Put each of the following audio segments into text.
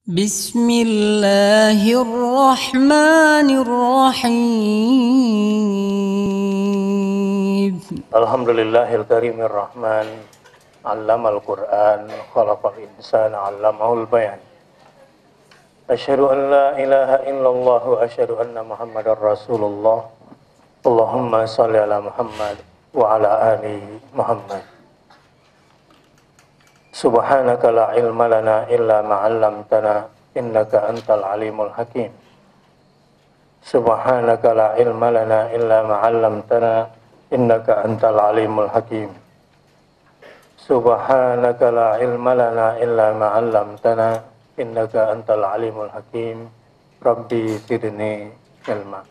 Bismillahirrahmanirrahim. Alhamdulillahil karimir rahman, allamal Qur'an, khalaqal insana, allamahul bayan. Asyhadu an la ilaha illallah wa asyhadu anna Muhammadar Rasulullah. Allahumma shalli ala Muhammad wa ala ali Muhammad. Subhanaka la ilma lana illa ma 'allamtana innaka antal alimul hakim. Subhanaka la ilma lana illa ma 'allamtana innaka antal alimul hakim. Subhanaka la ilma lana illa ma 'allamtana innaka antal alimul hakim. Rabbi zidni ilma.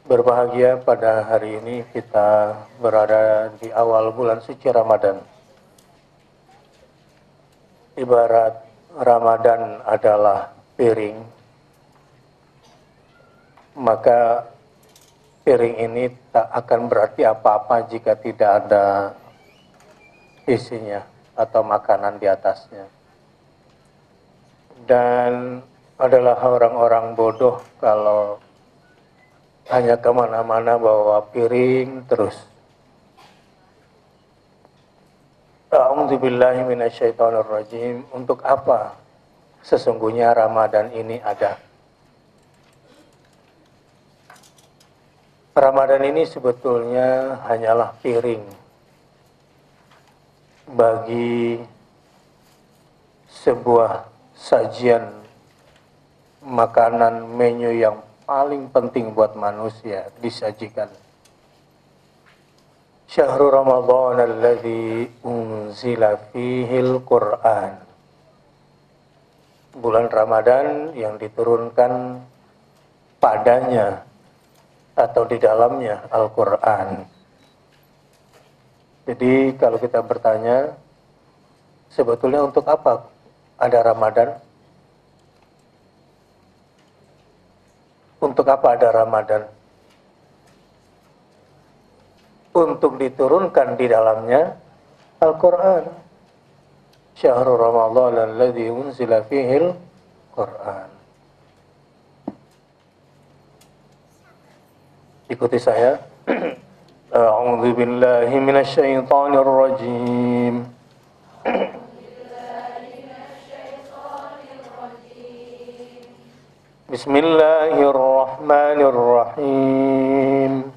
Berbahagia pada hari ini kita berada di awal bulan suci Ramadan. Ibarat Ramadan adalah piring, maka piring ini tak akan berarti apa-apa jika tidak ada isinya atau makanan di atasnya. Dan adalah orang-orang bodoh kalau hanya kemana-mana bawa piring terus. A'udzubillahi minasyaitonirrajim. Untuk apa sesungguhnya Ramadan ini ada? Ramadan ini sebetulnya hanyalah piring bagi sebuah sajian makanan menu yang paling penting buat manusia disajikan. Syahrul Ramadan alladzi unzila fihil Qur'an. Bulan Ramadan yang diturunkan padanya atau di dalamnya Al-Qur'an. Jadi kalau kita bertanya, sebetulnya untuk apa ada Ramadan? Untuk apa ada Ramadan? Untuk diturunkan di dalamnya Al-Quran. Syahrul Ramadan alladzi unzila fihil Quran. Ikuti saya. A'udzu billahi minasyaitonir rajim. Bismillahirrahmanirrahim.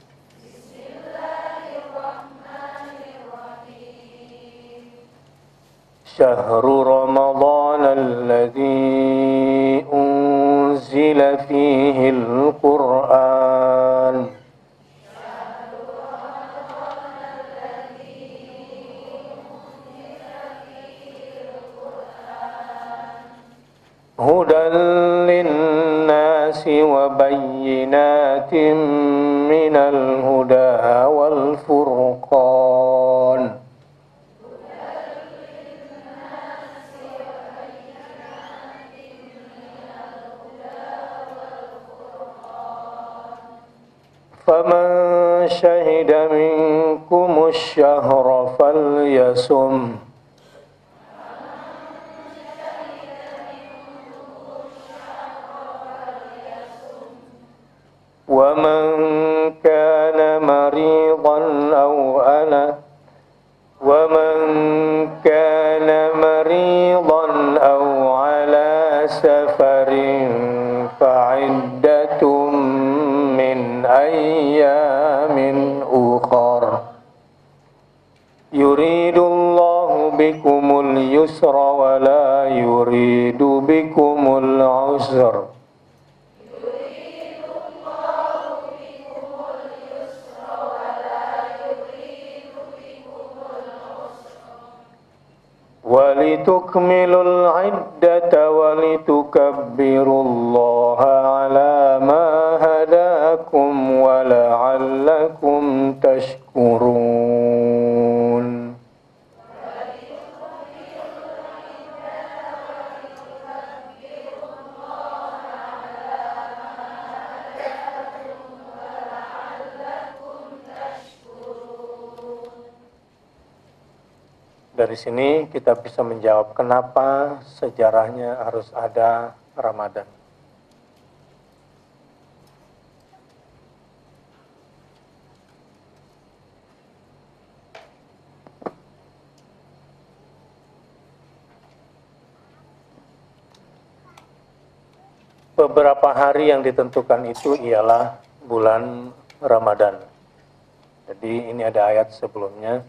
Syahrul Ramadan alladzi unzila fihil Qur'an. Hudan linnasi wa bayyinatin minal huda wal furqan. Faman syahida minkumus syahra falyasum. ومن كان مريضا أو على سفر فعدة من أيام أخر يريد الله بكم اليسر ولا يريد بكم العسر وَلِتُكْمِلُوا الْعِدَّةَ وَلِتُكَبِّرُوا اللَّهَ عَلَى مَا هَدَاكُمْ وَلَعَلَّكُمْ تَشْكُرُونَ. Dari sini kita bisa menjawab kenapa sejarahnya harus ada Ramadan. Beberapa hari yang ditentukan itu ialah bulan Ramadan. Jadi ini ada ayat sebelumnya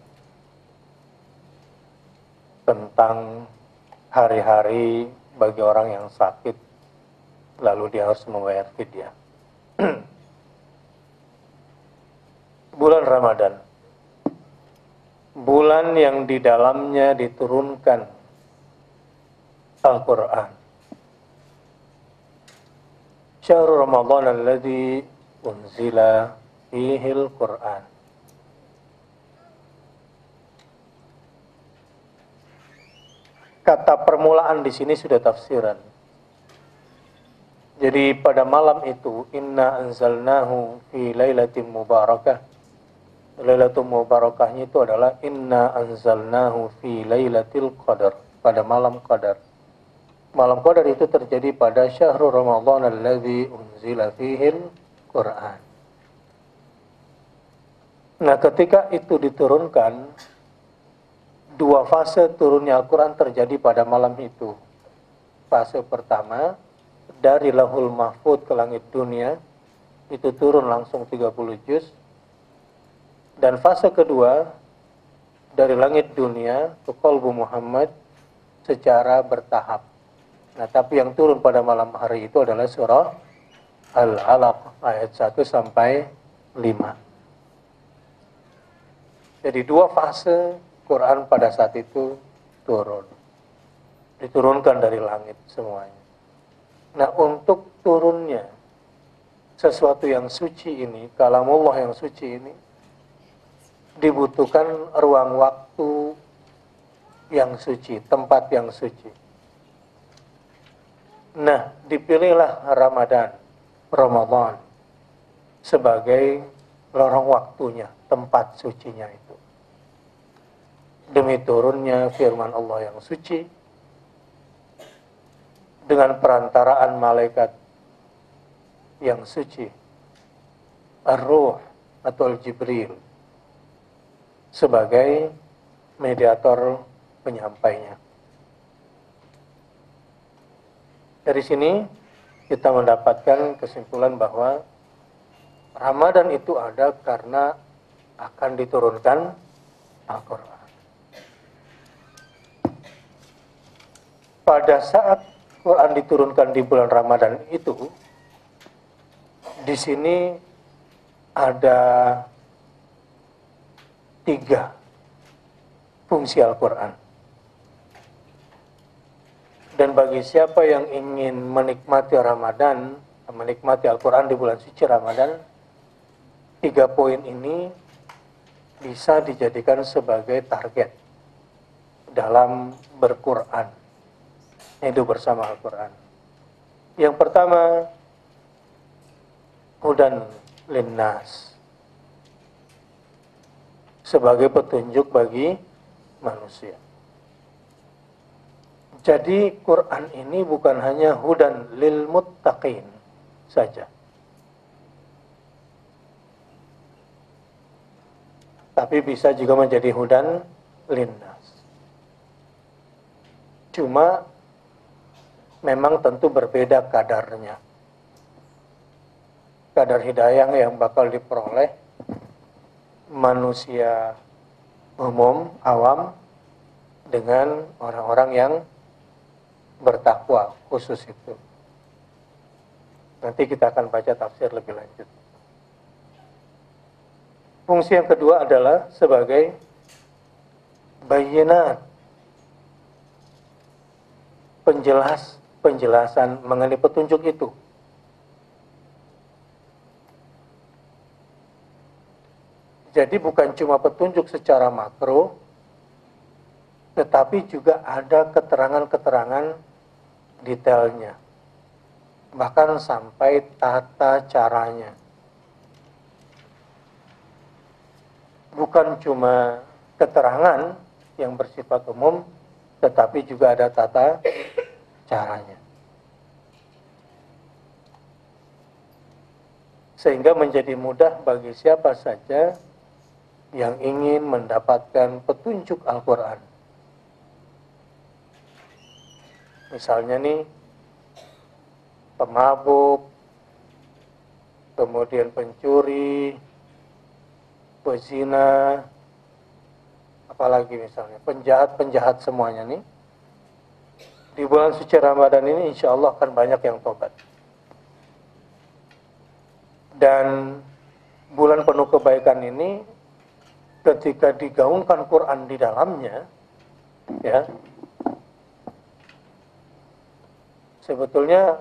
tentang hari-hari bagi orang yang sakit, lalu dia harus membayar fidyah. Bulan Ramadan, bulan yang di dalamnya diturunkan Al-Quran. Syahrul Ramadan alladzi unzila fihil Quran. Kata permulaan di sini sudah tafsiran. Jadi pada malam itu, inna anzalnahu fi lailatin mubarakah. Lailatul mubarakahnya itu adalah inna anzalnahu fi lailatul qadar, pada malam qadar. Malam qadar itu terjadi pada syahrul Ramadan alladzi unzila fihil Quran. Nah, ketika itu diturunkan, dua fase turunnya Al-Quran terjadi pada malam itu. Fase pertama, dari Lauhul Mahfud ke langit dunia, itu turun langsung 30 juz. Dan fase kedua, dari langit dunia ke qalbu Muhammad secara bertahap. Nah, tapi yang turun pada malam hari itu adalah surah Al-Alaq ayat 1 sampai 5. Jadi dua fase Quran pada saat itu turun. Diturunkan dari langit semuanya. Nah, untuk turunnya sesuatu yang suci ini, kalamullah yang suci ini, dibutuhkan ruang waktu yang suci, tempat yang suci. Nah, dipilihlah Ramadan sebagai lorong waktunya, tempat sucinya itu. Demi turunnya firman Allah yang suci, dengan perantaraan malaikat yang suci, Ar-Ruh atau Jibril, sebagai mediator penyampainya. Dari sini kita mendapatkan kesimpulan bahwa Ramadan itu ada karena akan diturunkan Al-Quran. Pada saat Quran diturunkan di bulan Ramadan itu, di sini ada 3 fungsi Al-Quran. Dan bagi siapa yang ingin menikmati Ramadan, menikmati Al-Quran di bulan suci Ramadan, 3 poin ini bisa dijadikan sebagai target dalam berquran, hidup bersama Al-Quran. Yang pertama, hudan linnas, sebagai petunjuk bagi manusia. Jadi Quran ini bukan hanya hudan lil muttaqin saja, tapi bisa juga menjadi hudan linnas. Cuma memang tentu berbeda kadarnya. Kadar hidayah yang bakal diperoleh manusia umum, awam, dengan orang-orang yang bertakwa khusus itu. Nanti kita akan baca tafsir lebih lanjut. Fungsi yang kedua adalah sebagai bayyinat, penjelasan mengenai petunjuk itu. Jadi bukan cuma petunjuk secara makro, tetapi juga ada keterangan-keterangan detailnya. Bahkan sampai tata caranya. Bukan cuma keterangan, yang bersifat umum, tetapi juga ada tata caranya. Sehingga menjadi mudah bagi siapa saja yang ingin mendapatkan petunjuk Al-Quran. Misalnya nih, pemabuk, kemudian pencuri, pezina, apalagi misalnya penjahat-penjahat semuanya nih, di bulan suci Ramadan ini insya Allah akan banyak yang tobat. Dan bulan penuh kebaikan ini, ketika digaungkan Quran di dalamnya, ya, sebetulnya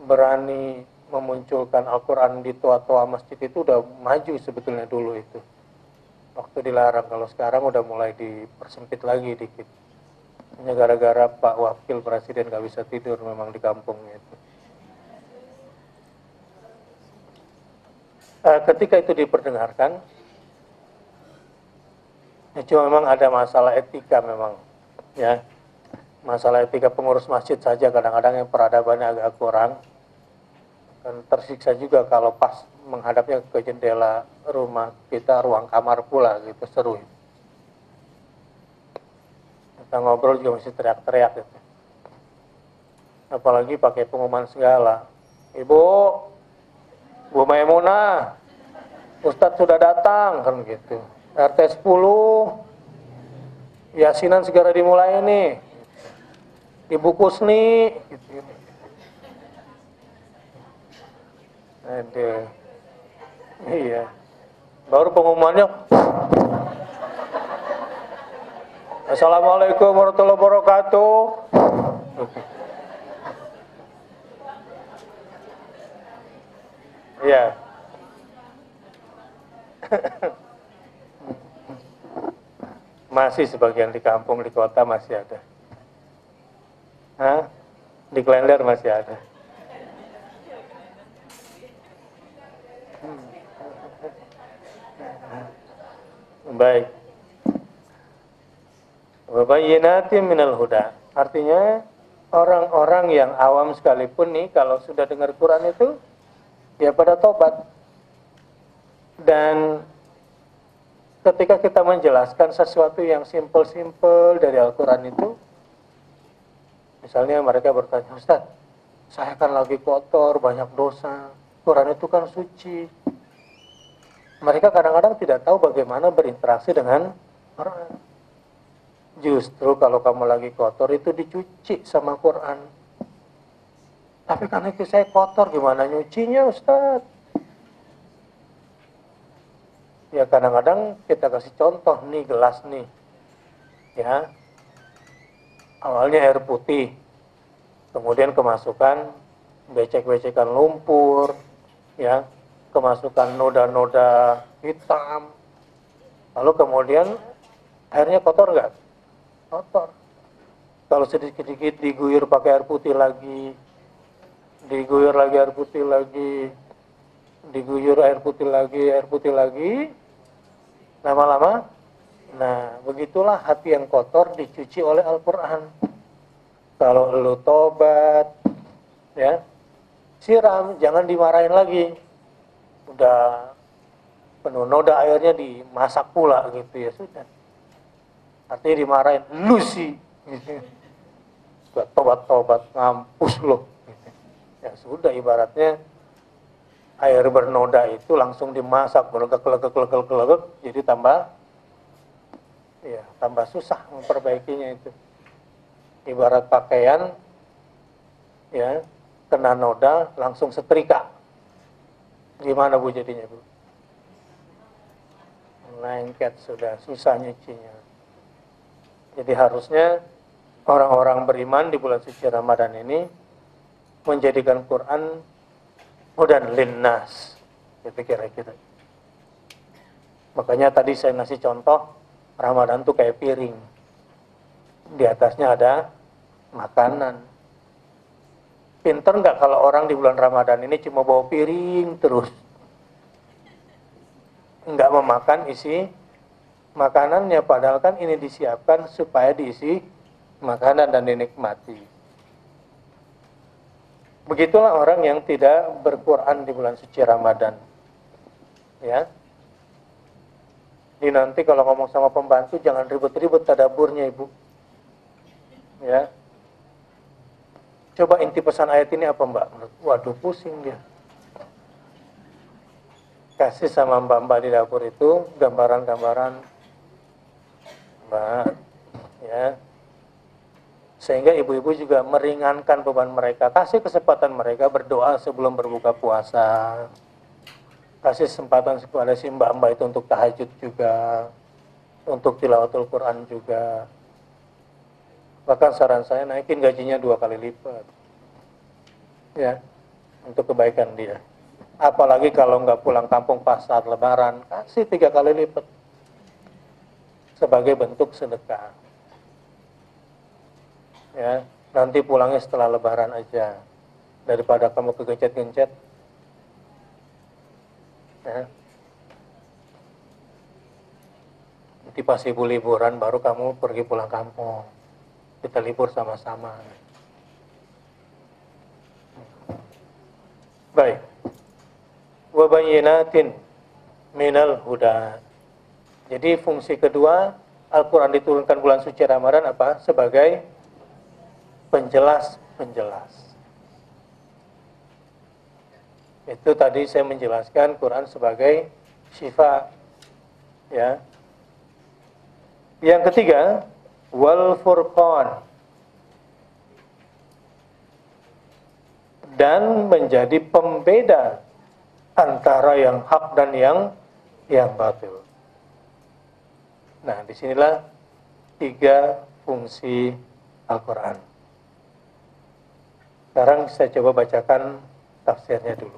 berani memunculkan Al-Quran di toa-toa masjid itu udah maju sebetulnya dulu itu. Waktu dilarang, kalau sekarang udah mulai dipersempit lagi dikit. Hanya gara-gara Pak Wakil Presiden gak bisa tidur memang di kampungnya itu. Ketika itu diperdengarkan, ya cuma memang ada masalah etika memang, ya. Masalah etika pengurus masjid saja kadang-kadang yang peradabannya agak kurang. Dan tersiksa juga kalau pas menghadapnya ke jendela rumah kita, ruang kamar pula gitu, seru. Kita ngobrol juga mesti teriak-teriak gitu. Apalagi pakai pengumuman segala. Ibu Maimunah, Ustadz sudah datang, kan gitu. RT 10, Yasinan segera dimulai nih. Ibu Kusni, gitu. Aduh. Iya. Baru pengumumannya. Assalamualaikum warahmatullahi wabarakatuh. Iya. Masih sebagian di kampung, di kota masih ada. Hah? Di Klender masih ada. Baik. Wabayyinatin minal huda. Artinya orang-orang yang awam sekalipun nih kalau sudah dengar Quran itu ya pada tobat. Dan ketika kita menjelaskan sesuatu yang simpel-simpel dari Al-Quran itu, misalnya mereka bertanya, Ustaz, saya kan lagi kotor, banyak dosa, Quran itu kan suci. Mereka kadang-kadang tidak tahu bagaimana berinteraksi dengan Quran. Justru kalau kamu lagi kotor itu dicuci sama Quran. Tapi karena itu saya kotor, gimana nyucinya Ustaz? Ya kadang-kadang kita kasih contoh nih, gelas nih. Ya. Awalnya air putih. Kemudian kemasukan becek-becekan lumpur, ya. Kemasukan noda-noda hitam. Lalu kemudian airnya kotor nggak? Kotor. Kalau sedikit-sedikit diguyur pakai air putih lagi, diguyur lagi air putih lagi, diguyur air putih lagi, lama-lama, nah begitulah hati yang kotor dicuci oleh Al-Quran. Kalau lu tobat, ya, siram, jangan dimarahin lagi. Udah penuh noda airnya dimasak pula gitu ya sudah. Artinya dimarahin, lu sih, gitu. Tobat-tobat, ngampus loh. Gitu. Ya sudah, ibaratnya air bernoda itu langsung dimasak, gelegek, jadi tambah susah memperbaikinya itu. Ibarat pakaian, ya, kena noda, langsung setrika. Gimana Bu jadinya Bu? Lengket sudah, susah nyucinya. Jadi harusnya orang-orang beriman di bulan suci Ramadan ini menjadikan Quran hudan linnas. Itu kira-kira. Makanya tadi saya ngasih contoh, Ramadan tuh kayak piring. Di atasnya ada makanan. Pinter nggak kalau orang di bulan Ramadan ini cuma bawa piring terus, nggak memakan isi makanannya, padahal kan ini disiapkan supaya diisi makanan dan dinikmati. Begitulah orang yang tidak berquran di bulan suci Ramadan. Ya. Jadi nanti kalau ngomong sama pembantu jangan ribet-ribet tadaburnya, Ibu. Ya. Coba inti pesan ayat ini apa, Mbak? Waduh, pusing dia. Kasih sama mbak-mbak di dapur itu gambaran-gambaran, Mbak, ya. Sehingga ibu-ibu juga meringankan beban mereka. Kasih kesempatan mereka berdoa sebelum berbuka puasa. Kasih kesempatan kepada si mbak-mbak itu untuk tahajud juga, untuk tilawatul Quran juga. Bahkan saran saya naikin gajinya 2 kali lipat, ya, untuk kebaikan dia. Apalagi kalau nggak pulang kampung pas saat Lebaran, kasih 3 kali lipat sebagai bentuk sedekah. Ya, nanti pulangnya setelah Lebaran aja, daripada kamu kegencet-gencet. Ya. Nanti pas ibu liburan baru kamu pergi pulang kampung, kita libur sama-sama. Baik. Wa bayyinatin minal huda. Jadi fungsi kedua Al-Quran diturunkan bulan suci Ramadan apa? Sebagai penjelas. Itu tadi saya menjelaskan Quran sebagai syifa, ya. Yang ketiga, wal furqan, dan menjadi pembeda antara yang hak dan yang batil. Nah, disinilah 3 fungsi Al-Quran. Sekarang saya coba bacakan tafsirnya dulu.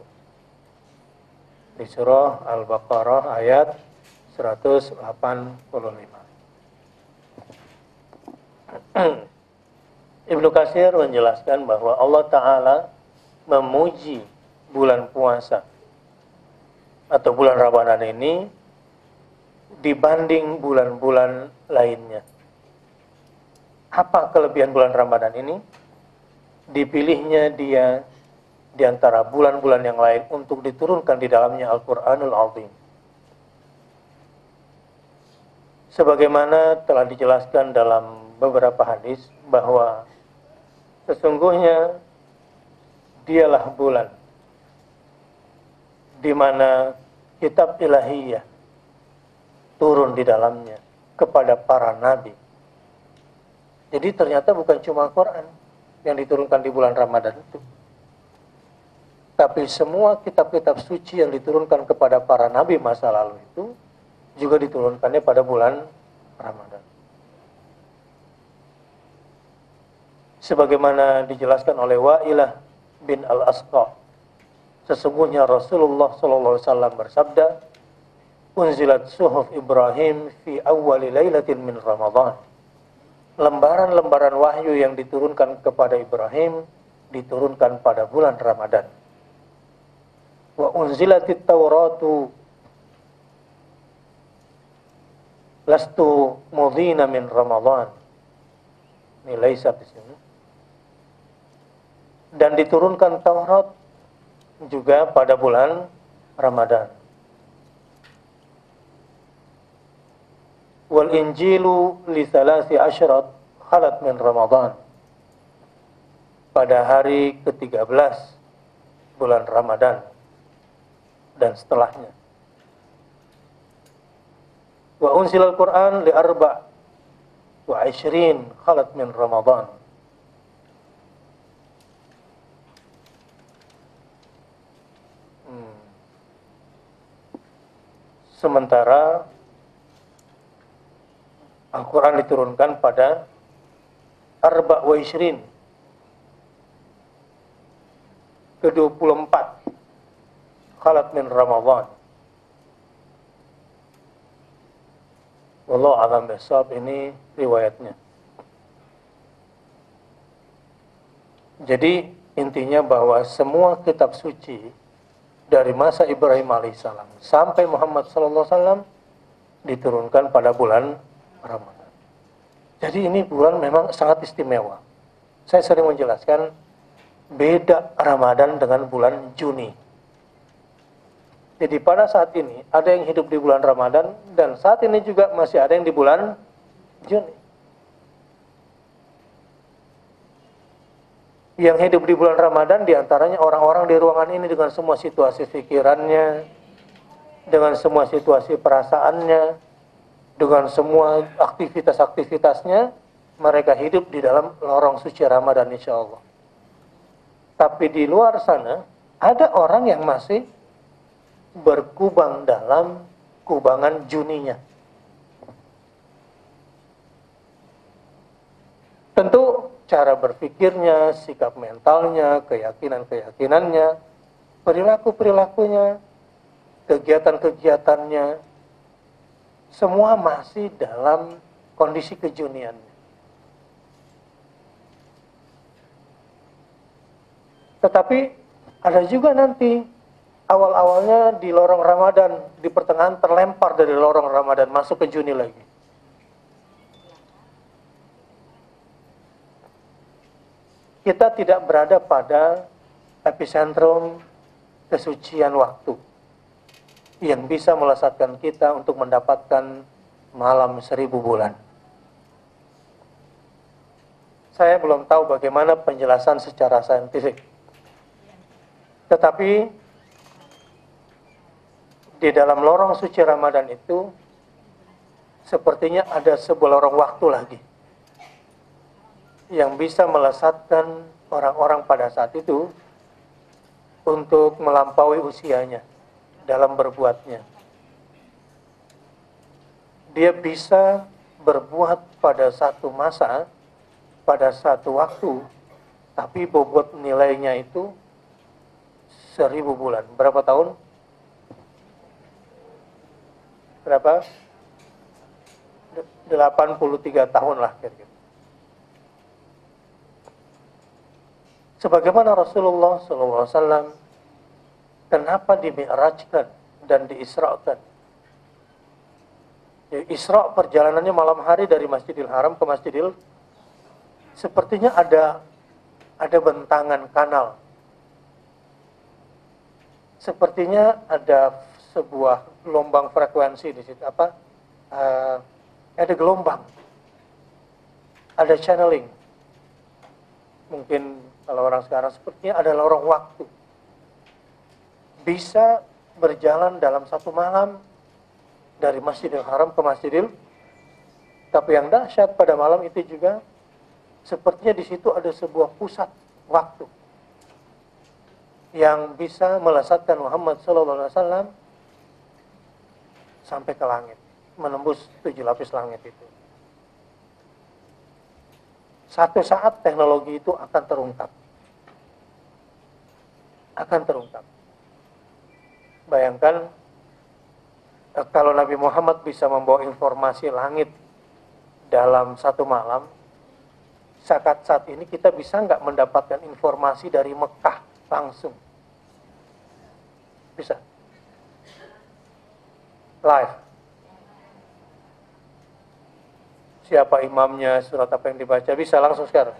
Di surah Al-Baqarah ayat 185. Ibnu Katsir menjelaskan bahwa Allah Ta'ala memuji bulan puasa atau bulan Ramadan ini dibanding bulan-bulan lainnya. Apa kelebihan bulan Ramadan ini? Dipilihnya dia di antara bulan-bulan yang lain untuk diturunkan di dalamnya Al-Quranul Azim. Sebagaimana telah dijelaskan dalam beberapa hadis bahwa sesungguhnya dialah bulan di mana kitab ilahiyah turun di dalamnya kepada para nabi. Jadi ternyata bukan cuma Al-Quran yang diturunkan di bulan Ramadan itu, tapi semua kitab-kitab suci yang diturunkan kepada para nabi masa lalu itu juga diturunkannya pada bulan Ramadan. Sebagaimana dijelaskan oleh Wa'ilah bin Al-Asqa, sesungguhnya Rasulullah SAW bersabda, unzilat suhuf Ibrahim fi awwali lailatin min Ramadan. Lembaran-lembaran wahyu yang diturunkan kepada Ibrahim diturunkan pada bulan Ramadan. Wa unzilatit Tauratu lastu mudhina min Ramadan. Nilai di sini. Dan diturunkan Taurat juga pada bulan Ramadan. Wal Injilu li thalasi asyrat khalat min Ramadan. Pada hari ke-13 bulan Ramadan dan setelahnya. Wa unzilal Quran li arba' wa 20 khalat min Ramadan. Sementara Al-Quran diturunkan pada Arba' wa 20 ke-24 khalat min Ramadan. Wallahu a'lam bishawab, ini riwayatnya. Jadi intinya bahwa semua kitab suci dari masa Ibrahim alaihissalam sampai Muhammad sallallahu alaihi wasallam diturunkan pada bulan Ramadan. Jadi ini bulan memang sangat istimewa. Saya sering menjelaskan beda Ramadan dengan bulan Juni. Jadi pada saat ini ada yang hidup di bulan Ramadan dan saat ini juga masih ada yang di bulan Juni. Yang hidup di bulan Ramadan diantaranya orang-orang di ruangan ini dengan semua situasi pikirannya, dengan semua situasi perasaannya, dengan semua aktivitas-aktivitasnya, mereka hidup di dalam lorong suci Ramadan insya Allah. Tapi di luar sana ada orang yang masih berkubang dalam kubangan Juninya. Tentu cara berpikirnya, sikap mentalnya, keyakinan-keyakinannya, perilaku-perilakunya, kegiatan-kegiatannya, semua masih dalam kondisi kejuniannya. Tetapi ada juga nanti awal-awalnya di lorong Ramadan, di pertengahan terlempar dari lorong Ramadan masuk ke Juni lagi. Kita tidak berada pada epicentrum kesucian waktu yang bisa melesatkan kita untuk mendapatkan malam 1000 bulan. Saya belum tahu bagaimana penjelasan secara saintifik. Tetapi di dalam lorong suci Ramadan itu sepertinya ada sebuah lorong waktu lagi yang bisa melesatkan orang-orang pada saat itu untuk melampaui usianya dalam berbuatnya. Dia bisa berbuat pada satu masa, pada satu waktu, tapi bobot nilainya itu 1000 bulan. Berapa tahun? Berapa? 83 tahun lah kira-kira. Sebagaimana Rasulullah SAW, kenapa dimi'rajkan dan diisra'kan? Isra' perjalanannya malam hari dari Masjidil Haram ke Masjidil, sepertinya ada bentangan kanal. Sepertinya ada sebuah gelombang frekuensi di situ. Ada gelombang, ada channeling. Mungkin kalau orang sekarang sepertinya ada lorong waktu. Bisa berjalan dalam satu malam dari Masjidil Haram ke Masjidil. Tapi yang dahsyat pada malam itu juga, sepertinya di situ ada sebuah pusat waktu yang bisa melesatkan Muhammad SAW sampai ke langit, menembus 7 lapis langit itu. Satu saat teknologi itu akan terungkap. Bayangkan kalau Nabi Muhammad bisa membawa informasi langit dalam satu malam, saat ini kita bisa nggak mendapatkan informasi dari Mekah langsung? Bisa. Live. Siapa imamnya, surat apa yang dibaca, bisa langsung sekarang.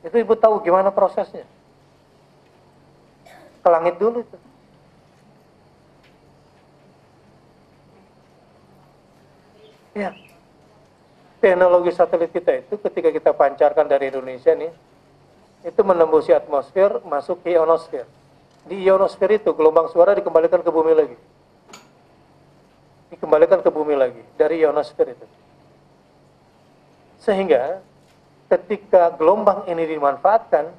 Itu ibu tahu gimana prosesnya? Ke langit dulu itu. Ya. Teknologi satelit kita itu ketika kita pancarkan dari Indonesia nih, itu menembusi atmosfer, masuk ke ionosfer. Di ionosfer itu gelombang suara dikembalikan ke bumi lagi. Dikembalikan ke bumi lagi dari ionosfer itu. Sehingga ketika gelombang ini dimanfaatkan,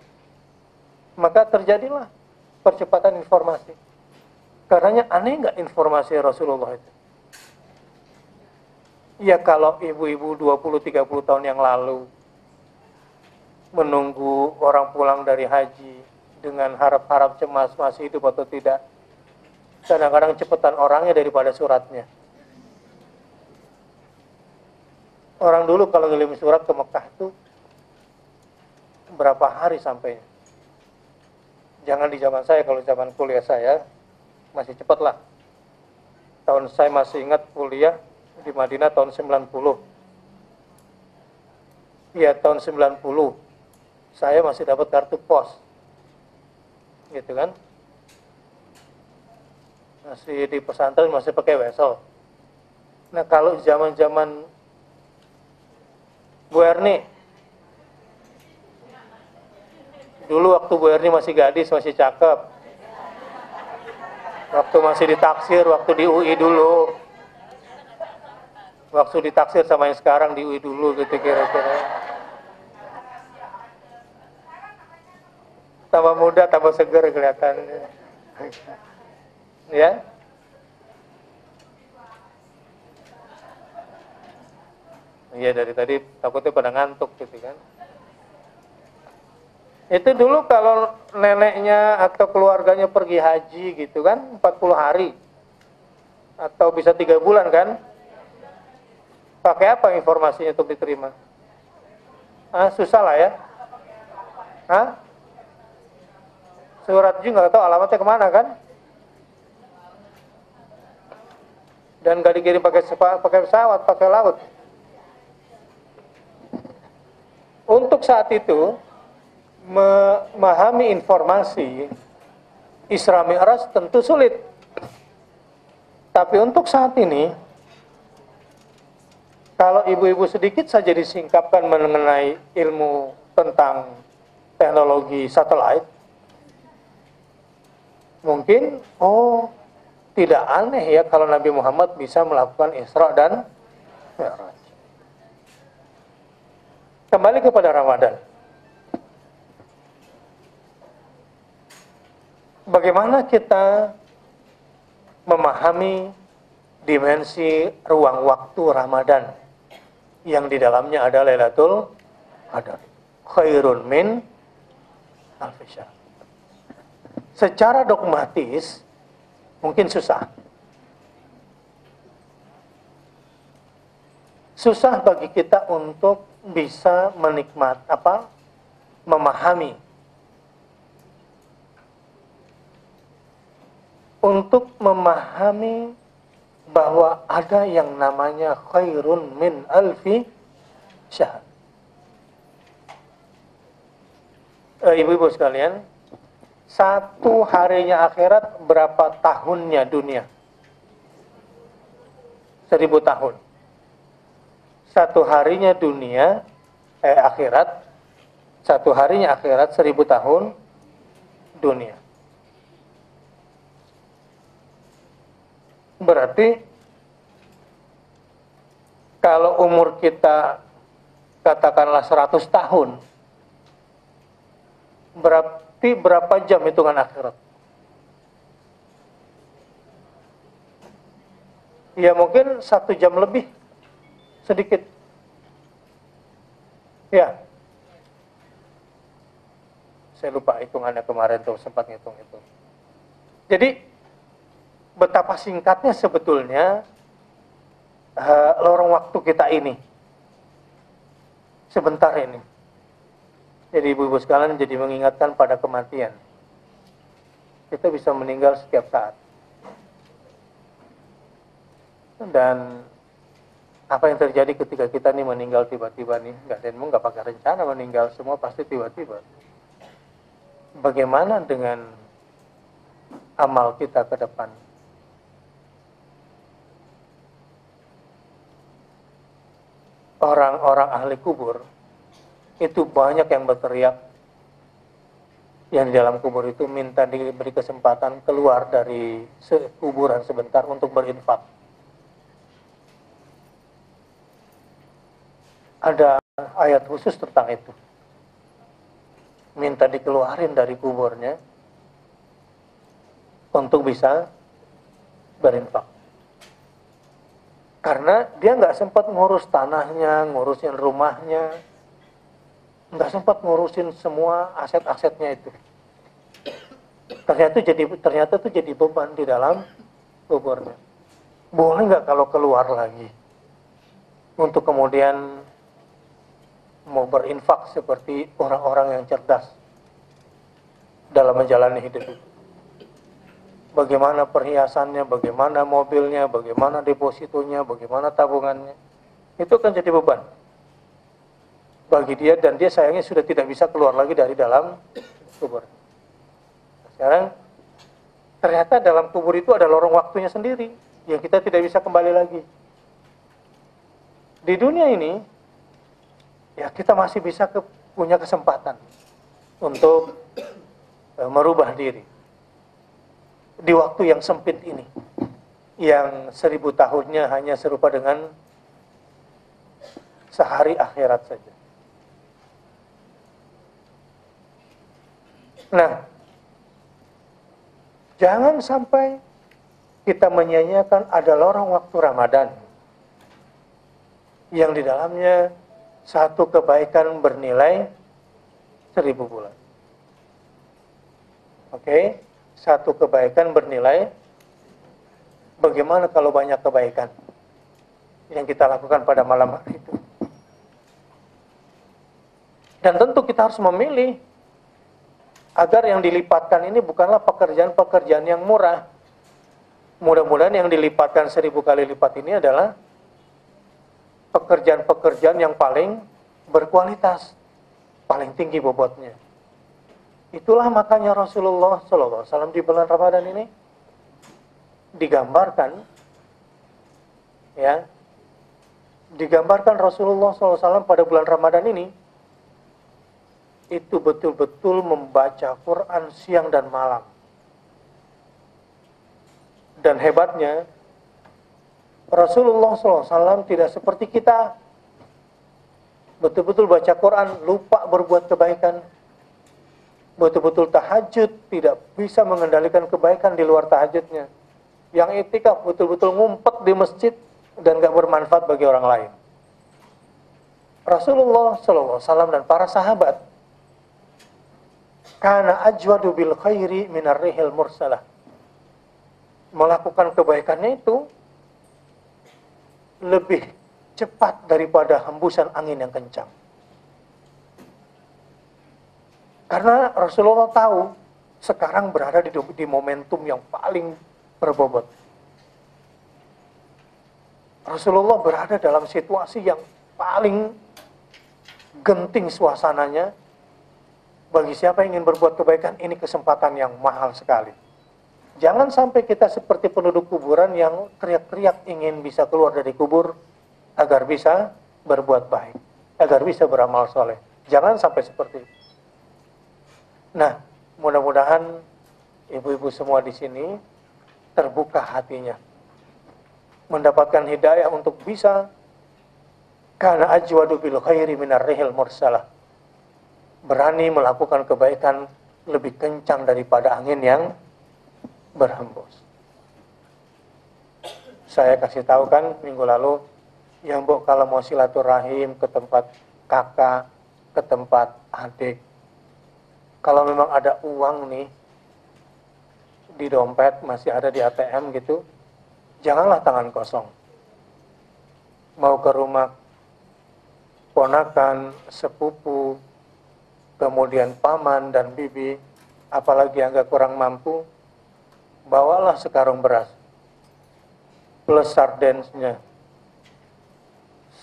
maka terjadilah percepatan informasi. Karenanya aneh nggak informasi Rasulullah itu? Ya kalau ibu-ibu 20-30 tahun yang lalu menunggu orang pulang dari haji dengan harap-harap cemas masih hidup atau tidak, kadang-kadang cepetan orangnya daripada suratnya. Orang dulu kalau ngirim surat ke Mekah itu berapa hari sampainya? Jangan di zaman saya, kalau zaman kuliah saya masih cepat lah. Tahun saya masih ingat kuliah di Madinah tahun 90. Iya, tahun 90. Saya masih dapat kartu pos. Gitu kan? Masih di pesantren, masih pakai wesel. Nah, kalau zaman-zaman Bu Erni, dulu waktu Bu Erni masih gadis, masih cakep, waktu masih ditaksir, waktu di UI dulu, waktu ditaksir sama yang sekarang di UI dulu gitu kira-kira. Tambah muda, tambah seger kelihatannya. Ya. Iya, dari tadi takutnya pada ngantuk gitu kan. Itu dulu kalau neneknya atau keluarganya pergi haji gitu kan, 40 hari. Atau bisa 3 bulan kan. Pakai apa informasinya untuk diterima? Susah lah ya. Surat juga nggak tahu alamatnya kemana kan. Dan nggak dikirim pakai pesawat, pakai laut. Untuk saat itu, memahami informasi Isra Mi'raj tentu sulit. Tapi untuk saat ini, kalau ibu-ibu sedikit saja disingkapkan mengenai ilmu tentang teknologi satelit, mungkin, tidak aneh ya kalau Nabi Muhammad bisa melakukan Isra dan Mi'raj. Kembali kepada Ramadan. Bagaimana kita memahami dimensi ruang waktu Ramadan yang di dalamnya ada Lailatul Qadar, khairun min alfi syahr. Secara dogmatis mungkin susah. Susah bagi kita untuk bisa memahami, untuk memahami bahwa ada yang namanya khairun min alfi syahr. Ibu-ibu sekalian, satu harinya akhirat berapa tahunnya dunia? 1000 tahun. Satu harinya dunia, akhirat, satu harinya akhirat 1000 tahun dunia. Berarti kalau umur kita katakanlah 100 tahun, berarti berapa jam hitungan akhirat? Ya mungkin 1 jam lebih sedikit. Ya. Saya lupa hitungannya kemarin tuh, sempat ngitung itu. Jadi betapa singkatnya sebetulnya lorong waktu kita ini. Sebentar ini. Jadi ibu-ibu sekalian jadi mengingatkan pada kematian. Kita bisa meninggal setiap saat. Dan apa yang terjadi ketika kita nih meninggal tiba-tiba nih, nggak pakai rencana meninggal, semua pasti tiba-tiba. Bagaimana dengan amal kita ke depan? Orang-orang ahli kubur itu banyak yang berteriak, yang di dalam kubur itu minta diberi kesempatan keluar dari kuburan sebentar untuk berinfak. Ada ayat khusus tentang itu. Minta dikeluarin dari kuburnya untuk bisa berinfak. Karena dia nggak sempat ngurus tanahnya, ngurusin rumahnya, nggak sempat ngurusin semua aset-asetnya itu. Ternyata itu jadi beban di dalam kuburnya. Boleh nggak kalau keluar lagi untuk kemudian mau berinfak seperti orang-orang yang cerdas dalam menjalani hidup itu? bagaimana perhiasannya, bagaimana mobilnya, bagaimana depositonya, bagaimana tabungannya. Itu akan jadi beban bagi dia, dan dia sayangnya sudah tidak bisa keluar lagi dari dalam kubur. Sekarang ternyata dalam kubur itu ada lorong waktunya sendiri yang kita tidak bisa kembali lagi. Di dunia ini ya kita masih bisa punya kesempatan untuk merubah diri di waktu yang sempit ini, yang 1000 tahunnya hanya serupa dengan sehari akhirat saja. Nah, jangan sampai kita menyia-nyiakan ada lorong waktu Ramadan yang di dalamnya satu kebaikan bernilai 1000 bulan. Oke, satu kebaikan bernilai, bagaimana kalau banyak kebaikan yang kita lakukan pada malam hari itu? Dan tentu kita harus memilih agar yang dilipatkan ini bukanlah pekerjaan-pekerjaan yang murah. Mudah-mudahan yang dilipatkan 1000 kali lipat ini adalah pekerjaan-pekerjaan yang paling berkualitas, paling tinggi bobotnya. Itulah makanya Rasulullah SAW di bulan Ramadan ini digambarkan, ya, digambarkan Rasulullah SAW pada bulan Ramadan ini itu betul-betul membaca Quran siang dan malam. Dan hebatnya, Rasulullah SAW tidak seperti kita, betul-betul baca Quran, lupa berbuat kebaikan. Betul-betul tahajud, tidak bisa mengendalikan kebaikan di luar tahajudnya. Yang i'tikaf betul-betul ngumpet di masjid dan gak bermanfaat bagi orang lain. Rasulullah SAW dan para sahabat kana ajwadu bil khairi minar rihil mursalah. Melakukan kebaikannya itu lebih cepat daripada hembusan angin yang kencang. Karena Rasulullah tahu sekarang berada di momentum yang paling berbobot. Rasulullah berada dalam situasi yang paling genting suasananya. Bagi siapa yang ingin berbuat kebaikan, ini kesempatan yang mahal sekali. Jangan sampai kita seperti penduduk kuburan yang teriak-teriak ingin bisa keluar dari kubur agar bisa berbuat baik, agar bisa beramal soleh. Jangan sampai seperti itu. Nah, mudah-mudahan ibu-ibu semua di sini terbuka hatinya, mendapatkan hidayah untuk bisa kana ajwadu bil khairi minar rihil mursalah. Berani melakukan kebaikan lebih kencang daripada angin yang berhembus. Saya kasih tahu kan minggu lalu, ya Mbok kalau mau silaturahim ke tempat kakak, ke tempat adik, kalau memang ada uang nih di dompet, masih ada di ATM gitu, janganlah tangan kosong. Mau ke rumah ponakan, sepupu, kemudian paman dan bibi, apalagi yang agak kurang mampu, bawalah sekarung beras plus sardensnya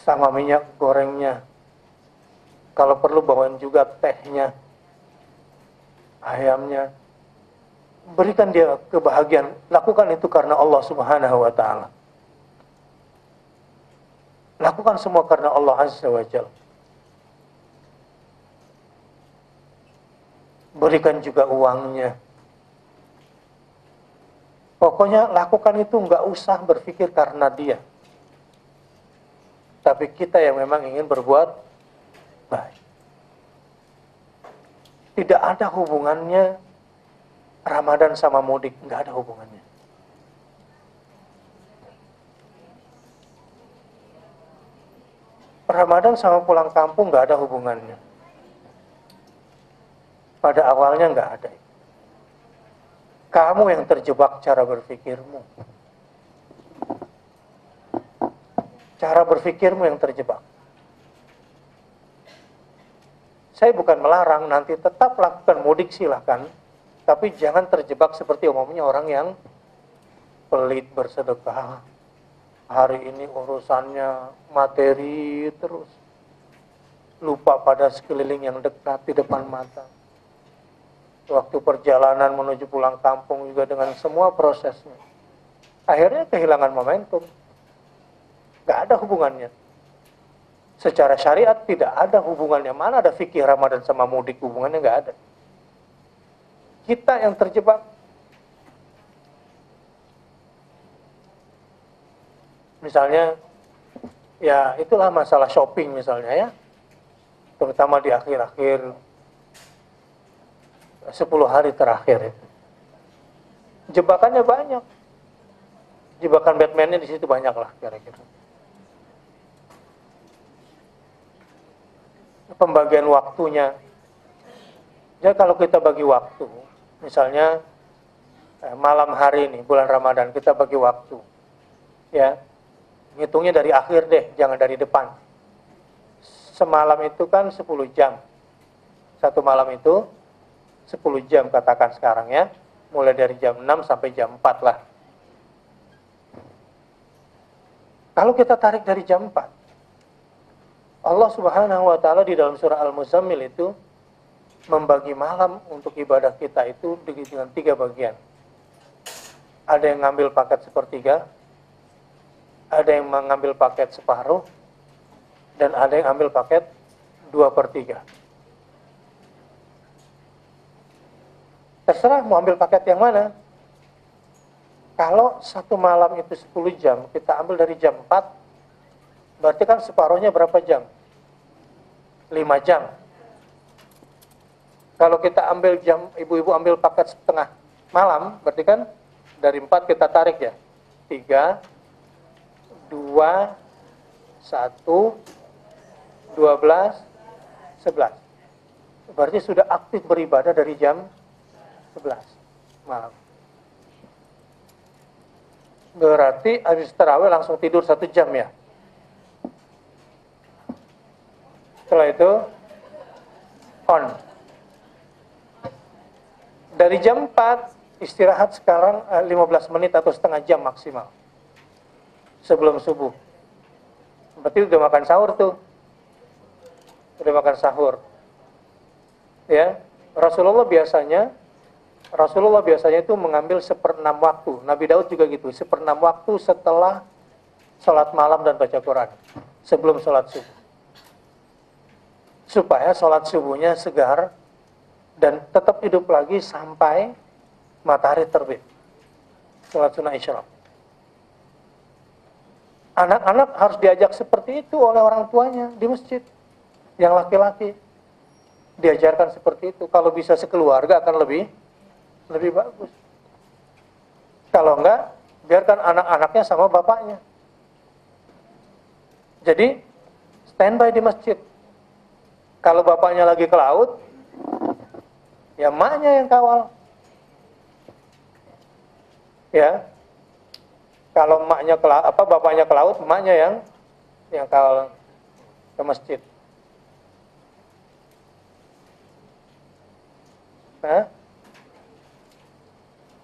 sama minyak gorengnya. Kalau perlu bawain juga tehnya, ayamnya. Berikan dia kebahagiaan. Lakukan itu karena Allah Subhanahu wa ta'ala. Lakukan semua karena Allah Azza wa Jalla. Berikan juga uangnya. Pokoknya lakukan itu, nggak usah berpikir karena dia. Tapi kita yang memang ingin berbuat baik. Tidak ada hubungannya Ramadan sama mudik, nggak ada hubungannya. Ramadan sama pulang kampung nggak ada hubungannya. Pada awalnya nggak ada. Kamu yang terjebak cara berpikirmu. Cara berpikirmu yang terjebak. Saya bukan melarang, nanti tetap lakukan mudik silahkan. Tapi jangan terjebak seperti umumnya orang yang pelit bersedekah. Hari ini urusannya materi terus. Lupa pada sekeliling yang dekat di depan mata. Waktu perjalanan menuju pulang kampung juga dengan semua prosesnya. Akhirnya kehilangan momentum. Gak ada hubungannya. Secara syariat tidak ada hubungannya. Mana ada fikih Ramadan sama mudik, hubungannya gak ada. Kita yang terjebak. Misalnya, ya itulah masalah shopping misalnya ya. Terutama di akhir-akhir 10 hari terakhir itu. Jebakannya banyak. Jebakan Batman-nya di situ banyak lah kira-kira. Pembagian waktunya. Jadi kalau kita bagi waktu, misalnya malam hari ini bulan Ramadan kita bagi waktu. Ya. Ngitungnya dari akhir deh, jangan dari depan. Semalam itu kan 10 jam. Satu malam itu 10 jam katakan sekarang ya. Mulai dari jam 6 sampai jam 4 lah. Kalau kita tarik dari jam 4, Allah Subhanahu wa ta'ala di dalam surah Al-Muzammil itu membagi malam untuk ibadah kita itu dengan 3 bagian. Ada yang ngambil paket sepertiga, ada yang mengambil paket separuh, dan ada yang ambil paket 2/3. Terserah mau ambil paket yang mana. Kalau satu malam itu 10 jam, kita ambil dari jam 4, berarti kan separuhnya berapa jam? 5 jam. Kalau kita ambil jam, ibu-ibu ambil paket setengah malam, berarti kan dari 4 kita tarik ya. 3, 2, 1, 12, 11. Berarti sudah aktif beribadah dari jam 11 malam. Berarti habis tarawih langsung tidur 1 jam ya. Setelah itu on. Dari jam 4 istirahat sekarang 15 menit atau setengah jam maksimal. Sebelum subuh. Berarti udah makan sahur tuh. Udah makan sahur. Ya, Rasulullah biasanya itu mengambil 1/6 waktu. Nabi Daud juga gitu, 1/6 waktu setelah sholat malam dan baca Quran. Sebelum sholat subuh. Supaya sholat subuhnya segar dan tetap hidup lagi sampai matahari terbit. Sholat sunnah isyraq. Anak-anak harus diajak seperti itu oleh orang tuanya di masjid. Yang laki-laki diajarkan seperti itu. Kalau bisa sekeluarga akan lebih bagus. Kalau enggak, biarkan anak-anaknya sama bapaknya. Jadi, standby di masjid. Kalau bapaknya lagi ke laut, ya emaknya yang kawal. Ya. Kalau bapaknya ke laut, emaknya yang kawal ke masjid. Nah,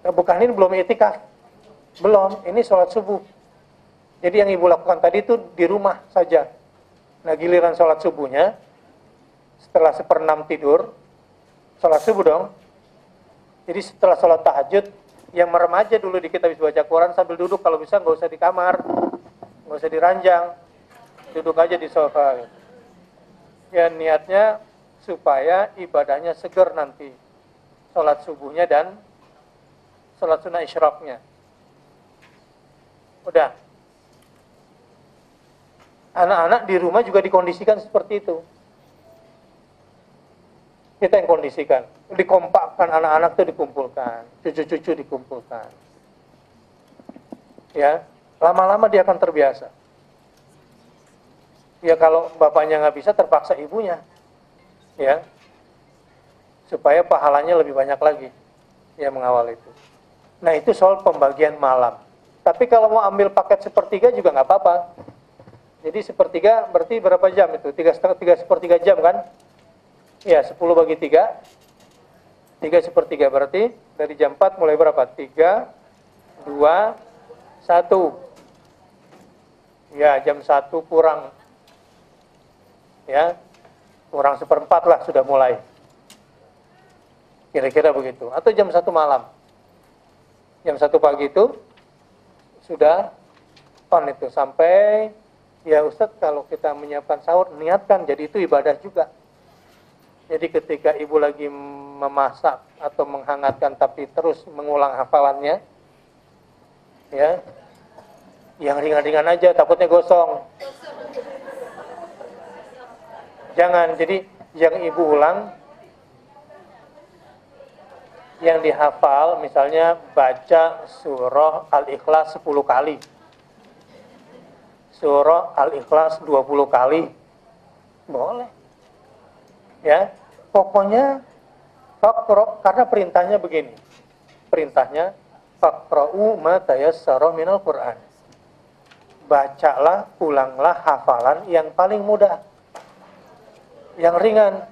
bukan ini belum i'tikaf. Belum, ini sholat subuh. Jadi yang ibu lakukan tadi itu di rumah saja. Nah, giliran sholat subuhnya, setelah 1/6 tidur, sholat subuh dong. Jadi setelah sholat tahajud, yang merem aja dulu dikit habis baca Quran sambil duduk, kalau bisa nggak usah di kamar, nggak usah di ranjang, duduk aja di sofa. Ya niatnya supaya ibadahnya seger nanti, sholat subuhnya dan sholat sunnah isyraqnya. Udah. Anak-anak di rumah juga dikondisikan seperti itu. Kita yang kondisikan. Dikompakkan, anak-anak itu dikumpulkan. Cucu-cucu dikumpulkan. Ya, lama-lama dia akan terbiasa. Ya kalau bapaknya nggak bisa, terpaksa ibunya. Ya, supaya pahalanya lebih banyak lagi. Ya mengawal itu. Nah itu soal pembagian malam. Tapi kalau mau ambil paket 1/3 juga nggak apa-apa. Jadi 1/3 berarti berapa jam itu? 3 1/3 jam kan? Ya 10 bagi 3. 3/3 berarti dari jam 4 mulai berapa? 3, 2, 1. Ya, jam 1 kurang. Ya, kurang 1/4 lah sudah mulai. Kira-kira begitu. Atau jam 1 malam. Jam 1 pagi itu sudah on itu. Sampai, ya Ustadz kalau kita menyiapkan sahur, niatkan. Jadi itu ibadah juga. Jadi ketika ibu lagi memasak atau menghangatkan tapi terus mengulang hafalannya, ya, yang ringan-ringan aja, takutnya gosong. Jangan, jadi yang ibu ulang, yang dihafal, misalnya baca surah Al-Ikhlas 10 kali, surah Al-Ikhlas 20 kali, boleh. Ya, pokoknya karena perintahnya begini. Perintahnya faqra'u ma tayassara minal Qur'an. Bacalah, ulanglah hafalan yang paling mudah, yang ringan.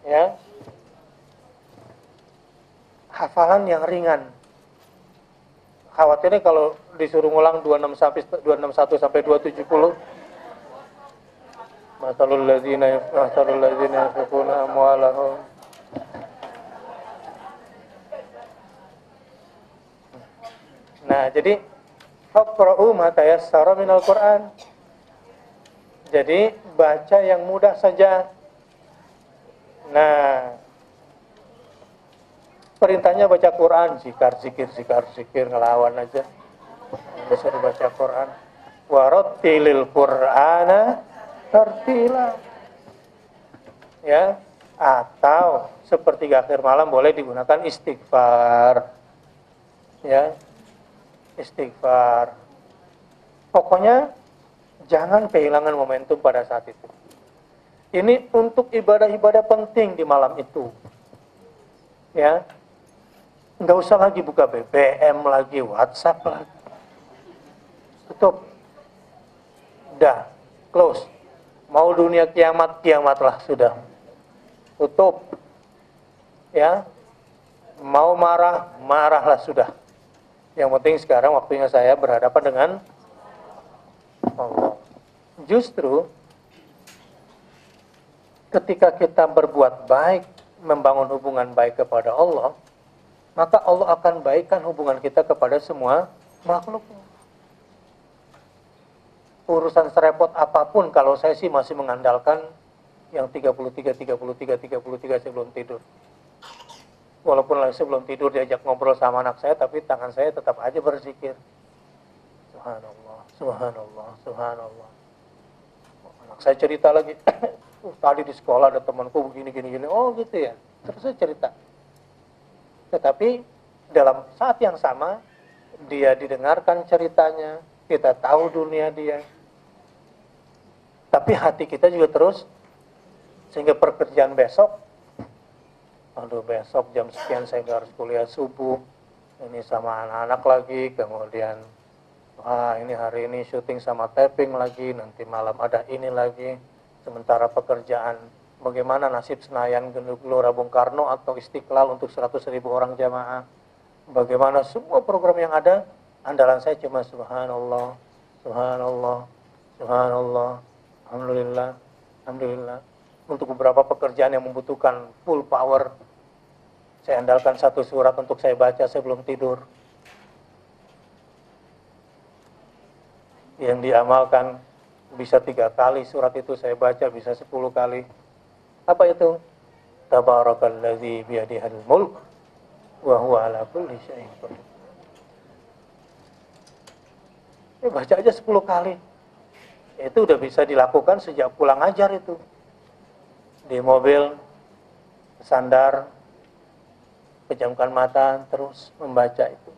Ya. Hafalan yang ringan. Khawatirnya kalau disuruh ngulang 261 sampai 270. Masalul ladzina yunfiquna amwalahum. Nah, jadi faqra'u ma tayassara minal Qur'an. Jadi baca yang mudah saja. Nah, perintahnya baca Quran, zikir, ngelawan aja. Disuruh baca Quran. Warattilil Qur'ana tartila. Ya, atau sepertiga akhir malam boleh digunakan istighfar. Ya, istighfar. Pokoknya jangan kehilangan momentum pada saat itu. Ini untuk ibadah-ibadah penting di malam itu. Ya, nggak usah lagi buka BBM lagi, WhatsApp lagi. Tutup. Udah, close. Mau dunia kiamat, kiamatlah sudah. Tutup. Ya. Mau marah, marahlah sudah. Yang penting sekarang waktunya saya berhadapan dengan Allah. Justru ketika kita berbuat baik, membangun hubungan baik kepada Allah, maka Allah akan baikkan hubungan kita kepada semua makhluk. Urusan serepot apapun, kalau saya sih masih mengandalkan yang 33 sebelum tidur. Walaupun sebelum tidur diajak ngobrol sama anak saya, tapi tangan saya tetap aja berzikir. Subhanallah, subhanallah, subhanallah. Anak saya cerita lagi, tadi di sekolah ada temanku begini. Oh gitu ya, terus saya cerita. Tetapi dalam saat yang sama, dia didengarkan ceritanya, kita tahu dunia dia. Tapi hati kita juga terus, sehingga pekerjaan besok, aduh besok jam sekian saya harus kuliah subuh, ini sama anak-anak lagi, kemudian ini hari ini syuting sama taping lagi, nanti malam ada ini lagi. Sementara pekerjaan, bagaimana nasib Senayan, Gelora Bung Karno atau Istiqlal untuk 100.000 orang jamaah, bagaimana semua program yang ada, andalan saya cuma subhanallah, subhanallah, subhanallah, alhamdulillah, alhamdulillah. Untuk beberapa pekerjaan yang membutuhkan full power, saya andalkan satu surat untuk saya baca sebelum tidur. Yang diamalkan bisa 3 kali surat itu saya baca, bisa 10 kali. Apa itu? Tabarakalladzi biyadihal mulk wa huwa ala kulli syai'in qadir. Baca aja 10 kali. Itu udah bisa dilakukan sejak pulang ajar itu. Di mobil, sandar, pejamkan mata, terus membaca itu.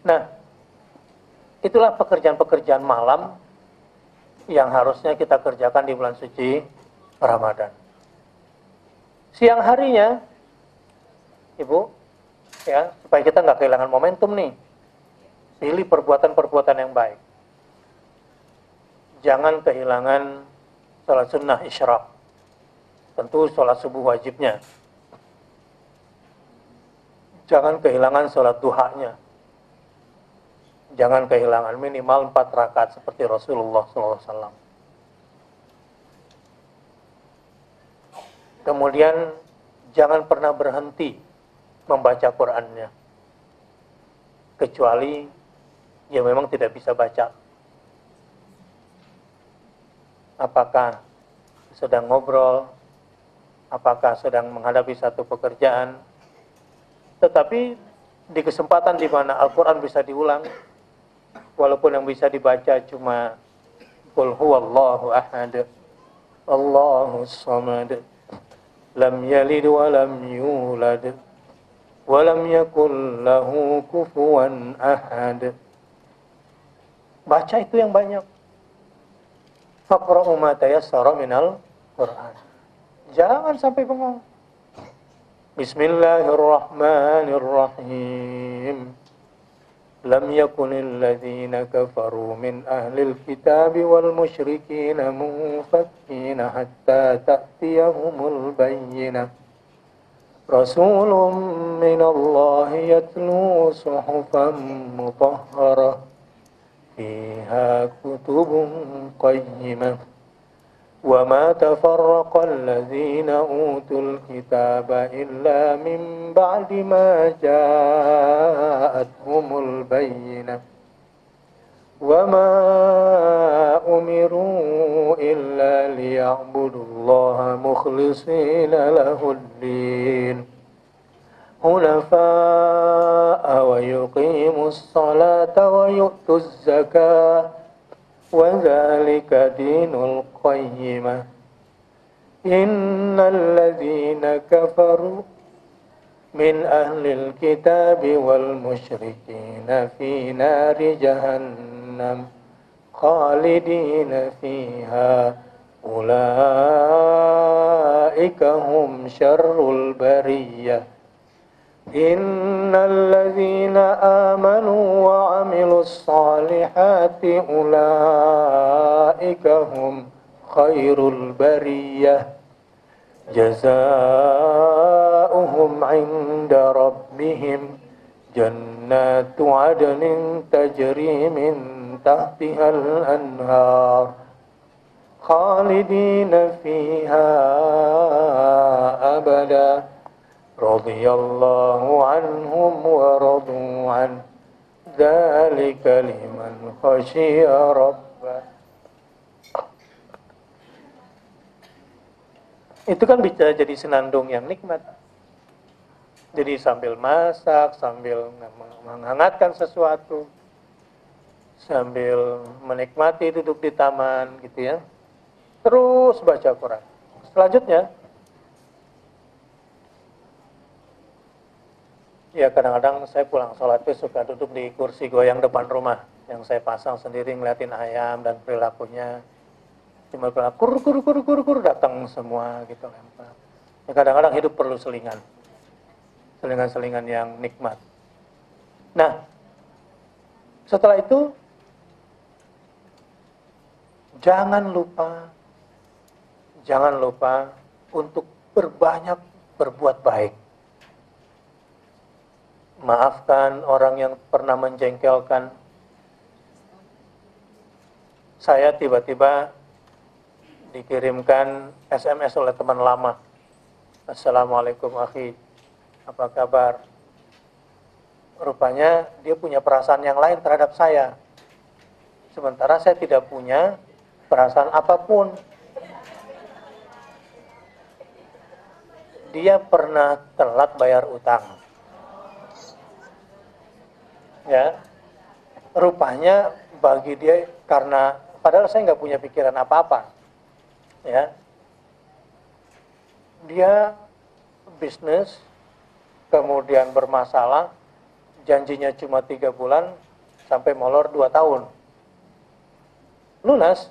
Nah, itulah pekerjaan-pekerjaan malam yang harusnya kita kerjakan di bulan suci Ramadan. Siang harinya, Ibu, ya, supaya kita nggak kehilangan momentum nih, pilih perbuatan-perbuatan yang baik. Jangan kehilangan salat sunnah isyraq. Tentu sholat subuh wajibnya. Jangan kehilangan sholat duhanya. Jangan kehilangan minimal 4 rakaat seperti Rasulullah SAW. Kemudian jangan pernah berhenti membaca Qur'annya, kecuali ya memang tidak bisa baca. Apakah sedang ngobrol, apakah sedang menghadapi satu pekerjaan, tetapi di kesempatan di mana Al-Quran bisa diulang, walaupun yang bisa dibaca cuma Qul huwallahu ahad, Allahus samad, lam yalid wa lam yulad, wa lam yakul lahu kufuwan ahad. Baca itu yang banyak. Faqra'u ma tayassara minal Qur'an. Jangan sampai bengong. Bismillahirrahmanirrahim. Lam yakunil ladzina kafaru min ahlil kitabi wal musyrikina munfakkina hatta ta'tiyahumul bayyinah. Rasulun minallahi yatlu suhufan mutahharah fiha kutubun qayyimah. وَمَا تَفَرَّقَ الَّذِينَ أُوتُوا الْكِتَابَ إِلَّا مِنْ بَعْدِ مَا جَاءَتْهُمُ الْبَيِّنَةُ وَمَا أُمِرُوا إِلَّا لِيَعْبُدُوا اللَّهَ مُخْلِصِينَ لَهُ الدِّينَ حُنَفَاءَ وَيُقِيمُوا الصَّلَاةَ وَيُؤْتُوا الزَّكَاةَ وَذَلِكَ دِينُ الْقَيِّمَةِ إِنَّ الَّذِينَ كَفَرُوا مِنْ أَهْلِ الْكِتَابِ وَالْمُشْرِكِينَ فِي نَارِ جَهَنَّمَ خَالِدِينَ فِيهَا أُولَئِكَ هُمْ شَرُّ الْبَرِيَّةِ إِنَّ الَّذِينَ آمَنُوا وَعَمِلُوا الصَّالِحَاتِ أُولَئِكَ هُمْ خَيْرُ الْبَرِيَّةِ جَزَاؤُهُمْ عِندَ رَبِّهِمْ جَنَّاتُ عَدْنٍ تَجْرِي مِنْ تَحْتِهَا الْأَنْهَارُ خَالِدِينَ فِيهَا أَبَدًا radhiyallahu anhum wa radu an dzalika liman khasyiya rabbah. Itu kan bisa jadi senandung yang nikmat. Jadi sambil masak, sambil menghangatkan sesuatu, sambil menikmati duduk di taman gitu ya, terus baca Quran. Selanjutnya ya, kadang-kadang saya pulang sholat itu suka duduk di kursi goyang depan rumah yang saya pasang sendiri, ngeliatin ayam dan perilakunya. Cuma bilang kur datang semua gitu lempar. Ya, kadang-kadang hidup perlu selingan yang nikmat. Nah, setelah itu jangan lupa untuk berbuat baik. Maafkan orang yang pernah menjengkelkan. Saya tiba-tiba dikirimkan SMS oleh teman lama. Assalamualaikum akhi, apa kabar? Rupanya dia punya perasaan yang lain terhadap saya, sementara saya tidak punya perasaan apapun. Dia pernah telat bayar utang. Ya, rupanya bagi dia, karena padahal saya nggak punya pikiran apa-apa, ya, dia bisnis kemudian bermasalah, janjinya cuma 3 bulan sampai molor 2 tahun lunas,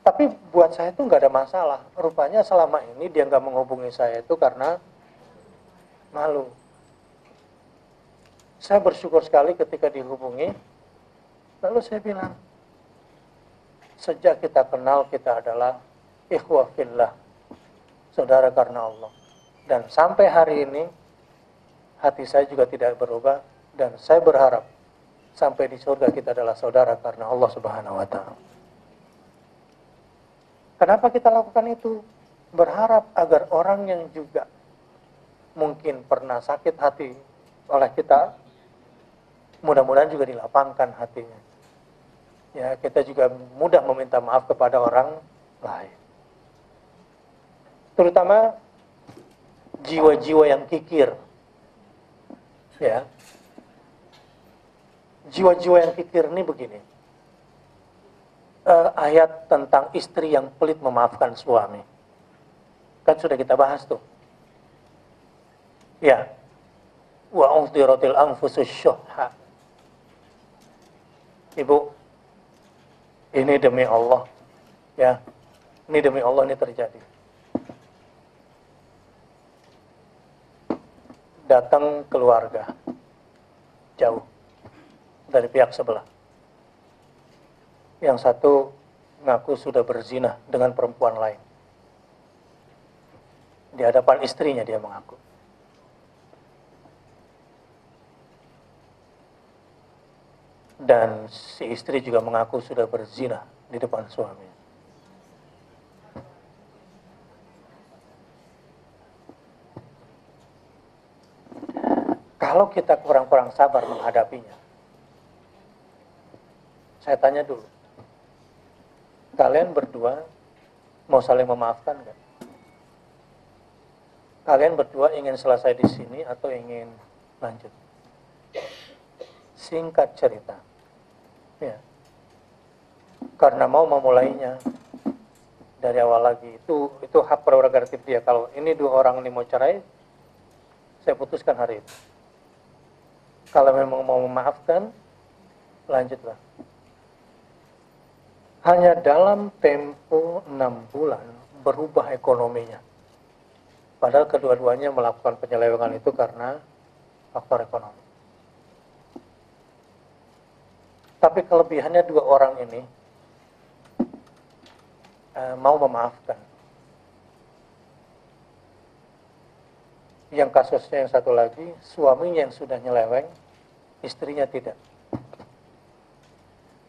tapi buat saya itu nggak ada masalah. Rupanya selama ini dia nggak menghubungi saya itu karena malu. Saya bersyukur sekali ketika dihubungi. Lalu saya bilang, sejak kita kenal kita adalah ikhwah fillah, saudara karena Allah. Dan sampai hari ini hati saya juga tidak berubah, dan saya berharap sampai di surga kita adalah saudara karena Allah Subhanahu wa taala. Kenapa kita lakukan itu? Berharap agar orang yang juga mungkin pernah sakit hati oleh kita, mudah-mudahan juga dilapangkan hatinya. Ya, kita juga mudah meminta maaf kepada orang lain. Terutama jiwa-jiwa yang kikir. Ya. Jiwa-jiwa yang kikir ini begini. Ayat tentang istri yang pelit memaafkan suami. Kan sudah kita bahas tuh. Ya. Wa uhdiratil anfusus syuhha. Ibu, ini demi Allah. Ya. Ini demi Allah ini terjadi. Datang keluarga jauh dari pihak sebelah. Yang satu ngaku sudah berzina dengan perempuan lain. Di hadapan istrinya dia mengaku. Dan si istri juga mengaku sudah berzina di depan suaminya. Kalau kita kurang-kurang sabar menghadapinya, saya tanya dulu, kalian berdua mau saling memaafkan nggak? Kalian berdua ingin selesai di sini atau ingin lanjut? Singkat cerita, ya, karena mau memulainya dari awal lagi, itu hak prerogatif dia. Kalau ini dua orang ini mau cerai, saya putuskan hari itu. Kalau memang mau memaafkan, lanjutlah. Hanya dalam tempo 6 bulan berubah ekonominya. Padahal kedua-duanya melakukan penyelewengan itu karena faktor ekonomi. Tapi kelebihannya dua orang ini mau memaafkan. Yang kasusnya yang satu lagi, suaminya yang sudah nyeleweng, istrinya tidak.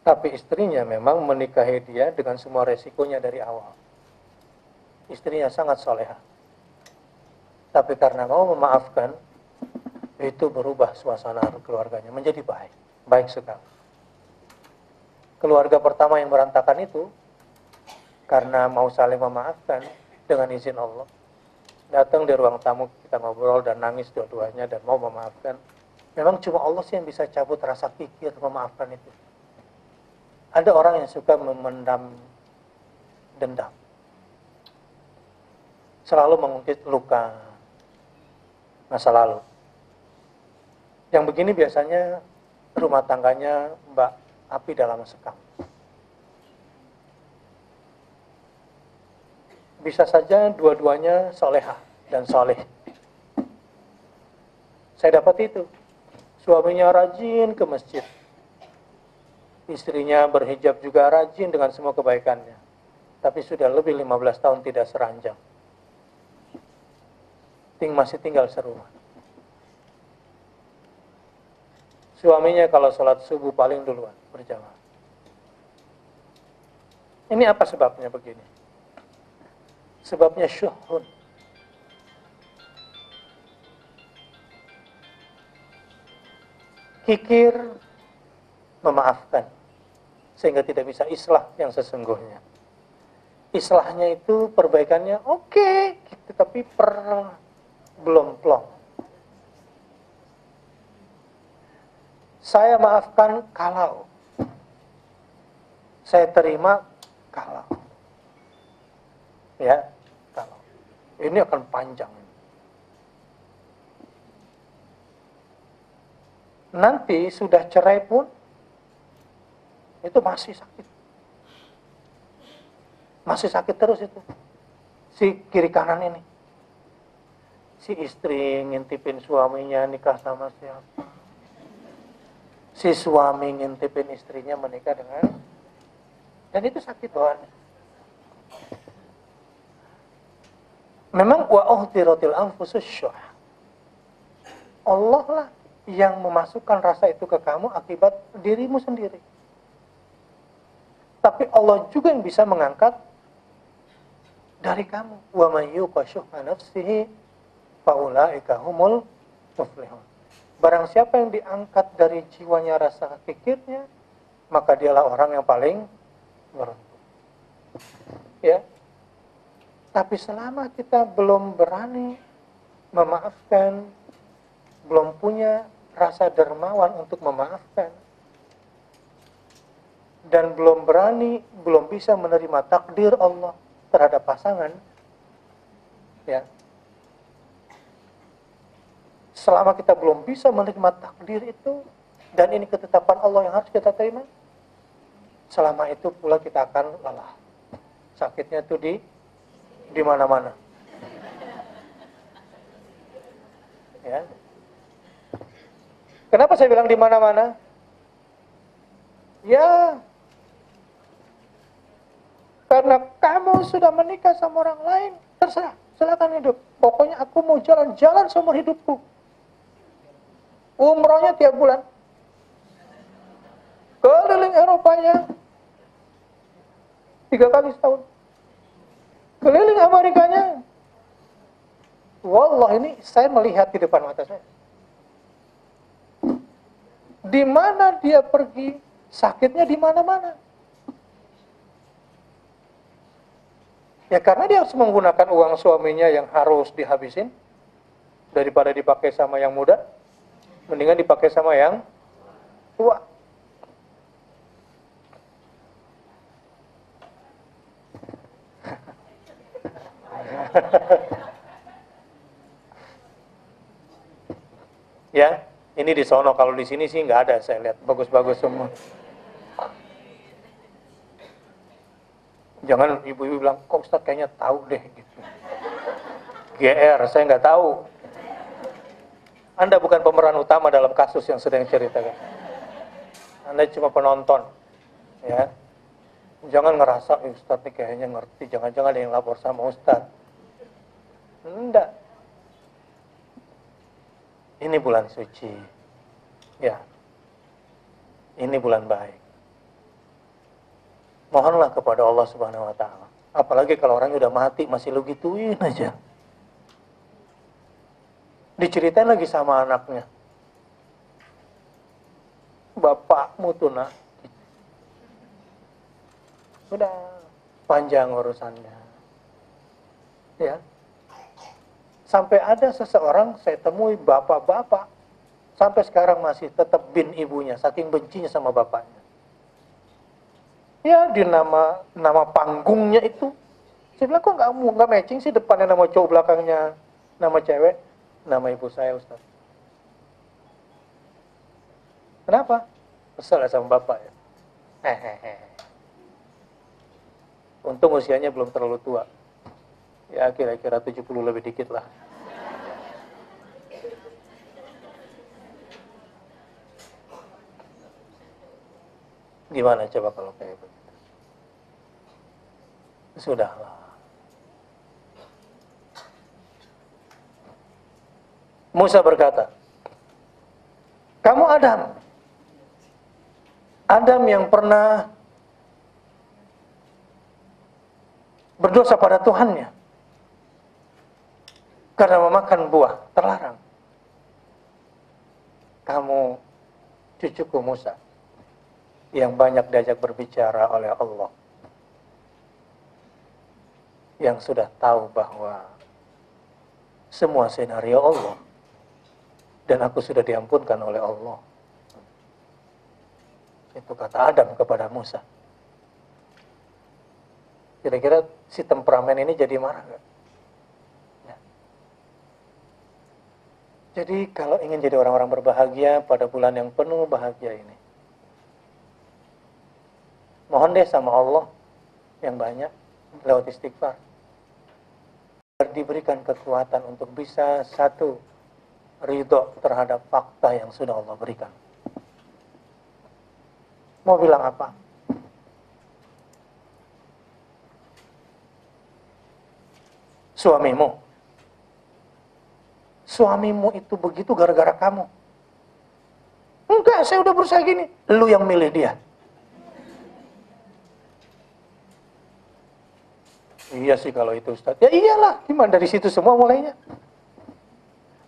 Tapi istrinya memang menikahi dia dengan semua resikonya dari awal. Istrinya sangat soleha. Tapi karena mau memaafkan, itu berubah suasana keluarganya menjadi baik. Baik sekali. Keluarga pertama yang berantakan itu, karena mau saling memaafkan dengan izin Allah, datang di ruang tamu, kita ngobrol dan nangis dua-duanya dan mau memaafkan. Memang cuma Allah sih yang bisa cabut rasa kikir memaafkan itu. Ada orang yang suka memendam dendam, selalu mengungkit luka masa lalu. Yang begini biasanya rumah tangganya Mbak api dalam sekam. Bisa saja dua-duanya solehah dan soleh. Saya dapat itu. Suaminya rajin ke masjid. Istrinya berhijab juga rajin dengan semua kebaikannya. Tapi sudah lebih 15 tahun tidak seranjang. Masih tinggal serumah. Suaminya kalau sholat subuh paling duluan berjamaah. Ini apa sebabnya begini? Sebabnya syuhun. Kikir memaafkan sehingga tidak bisa islah yang sesungguhnya. Islahnya itu perbaikannya oke, gitu, tapi belum plong. Saya maafkan kalau, saya terima kalau, ya kalau. Ini akan panjang. Nanti sudah cerai pun itu masih sakit. Masih sakit terus itu. Si kiri kanan ini. Si istri ngintipin suaminya nikah sama siapa. Si suami ngintipin istrinya menikah dengan. Dan itu sakit bawaannya. Memang wa uhdiratil anfusus syuh. Allah lah yang memasukkan rasa itu ke kamu akibat dirimu sendiri. Tapi Allah juga yang bisa mengangkat dari kamu. Wa may yuqa syuhha nafsihi fa ulaika humul muflihun. Barang siapa yang diangkat dari jiwanya rasa kikirnya, maka dialah orang yang paling beruntung. Ya. Tapi selama kita belum berani memaafkan, belum punya rasa dermawan untuk memaafkan, dan belum berani, belum bisa menerima takdir Allah terhadap pasangan, ya. Selama kita belum bisa menerima takdir itu, dan ini ketetapan Allah yang harus kita terima, selama itu pula kita akan lelah. Sakitnya itu di mana-mana. Ya. Kenapa saya bilang di mana-mana? Ya, karena kamu sudah menikah sama orang lain, terserah, silakan hidup. Pokoknya aku mau jalan-jalan seumur hidupku. Umrohnya tiap bulan. Keliling Eropanya 3 kali setahun. Keliling Amerikanya. Wallah, ini saya melihat di depan mata saya. Di mana dia pergi, sakitnya di mana-mana. Ya karena dia harus menggunakan uang suaminya yang harus dihabisin. Daripada dipakai sama yang muda, mendingan dipakai sama yang tua. Ya, ini di sono, kalau di sini sih nggak ada, saya lihat bagus-bagus semua. Jangan ibu-ibu bilang, kok Ustaz kayaknya tahu deh gitu. GR, saya nggak tahu. Anda bukan pemeran utama dalam kasus yang sedang ceritakan. Anda cuma penonton, ya. Jangan ngerasa Ustaz nih kayaknya ngerti, jangan-jangan ada yang lapor sama Ustaz. Enggak. Ini bulan suci. Ya. Ini bulan baik. Mohonlah kepada Allah Subhanahu wa taala. Apalagi kalau orangnya udah mati masih lu gituin aja. Diceritain lagi sama anaknya. Bapakmu tuh nak. Udah panjang urusannya. Ya. Sampai ada seseorang saya temui bapak-bapak sampai sekarang masih tetap bin ibunya saking bencinya sama bapaknya. Ya di nama panggungnya itu. Saya bilang kok nggak matching sih, depannya nama cowok, belakangnya nama cewek, nama ibu saya Ustaz. Kenapa? Kesel sama bapak ya. Untung usianya belum terlalu tua. Ya kira-kira 70 lebih dikit lah. Gimana coba kalau kayak begitu? Sudahlah. Musa berkata, kamu Adam yang pernah berdosa pada Tuhannya karena memakan buah terlarang. Kamu cucuku Musa yang banyak diajak berbicara oleh Allah, yang sudah tahu bahwa semua senario Allah, dan aku sudah diampunkan oleh Allah. Itu kata Adam kepada Musa. Kira-kira si temperamen ini jadi marah nggak? Ya. Jadi kalau ingin jadi orang-orang berbahagia pada bulan yang penuh bahagia ini, mohon deh sama Allah yang banyak lewat istighfar, agar diberikan kekuatan untuk bisa satu, ridho terhadap fakta yang sudah Allah berikan. Mau bilang apa? Suamimu suamimu itu begitu gara-gara kamu. Enggak, saya udah berusaha gini. Lu yang milih dia. Iya sih kalau itu Ustaz. Ya iyalah, gimana dari situ semua mulainya.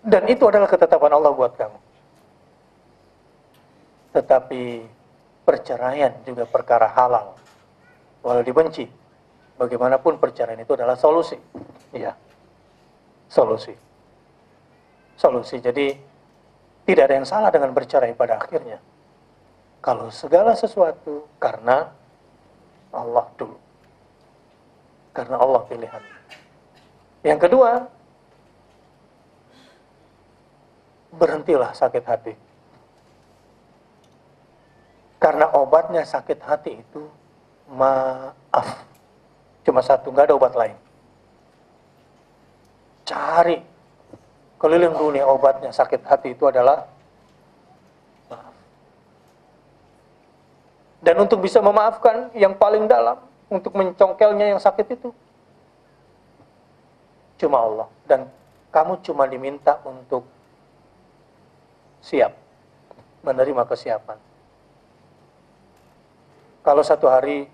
Dan itu adalah ketetapan Allah buat kamu. Tetapi perceraian juga perkara halal. Walau dibenci, bagaimanapun perceraian itu adalah solusi. Iya, solusi. Solusi. Jadi tidak ada yang salah dengan bercerai pada akhirnya. Kalau segala sesuatu karena Allah dulu. Karena Allah pilihan. Yang kedua, berhentilah sakit hati. Karena obatnya sakit hati itu maaf. Cuma satu, nggak ada obat lain. Cari keliling dunia, obatnya sakit hati itu adalah maaf. Dan untuk bisa memaafkan yang paling dalam, untuk mencongkelnya yang sakit itu, cuma Allah. Dan kamu cuma diminta untuk siap, menerima kesiapan. Kalau satu hari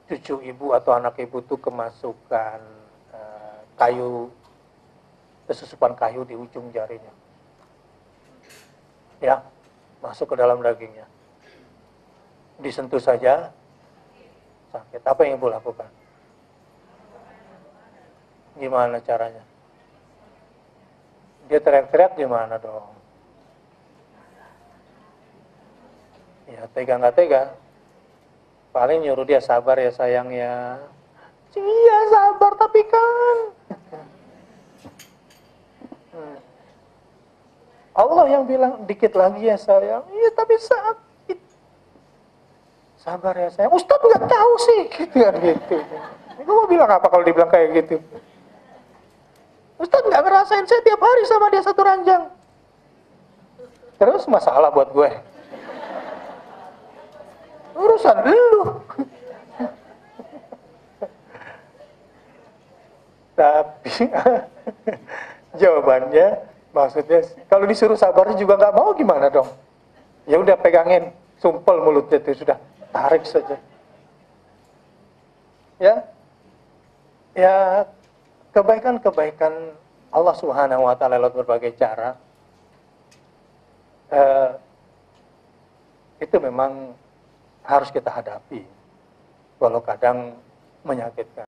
cucu ibu atau anak ibu itu kemasukan kesusupan kayu di ujung jarinya, ya, masuk ke dalam dagingnya, disentuh saja sakit. Apa yang ibu lakukan? Gimana caranya? Dia teriak-teriak gimana dong? Ya tega nggak tega. Paling nyuruh dia sabar ya sayang ya. Iya sabar tapi kan Allah yang bilang dikit lagi ya sayang. Iya tapi sakit. Sabar ya sayang. Ustadz nggak tahu sih gitu kan gitu. Gue mau bilang apa kalau dibilang kayak gitu? Ustadz nggak ngerasain, saya tiap hari sama dia satu ranjang. Terus masalah buat gue. Urusan lu. Tapi jawabannya, maksudnya kalau disuruh sabar juga nggak mau, gimana dong? Ya udah pegangin, sumpel mulutnya itu sudah, tarik saja. Ya kebaikan-kebaikan Allah Subhanahu Wa Taala lewat berbagai cara itu memang harus kita hadapi, walau kadang menyakitkan.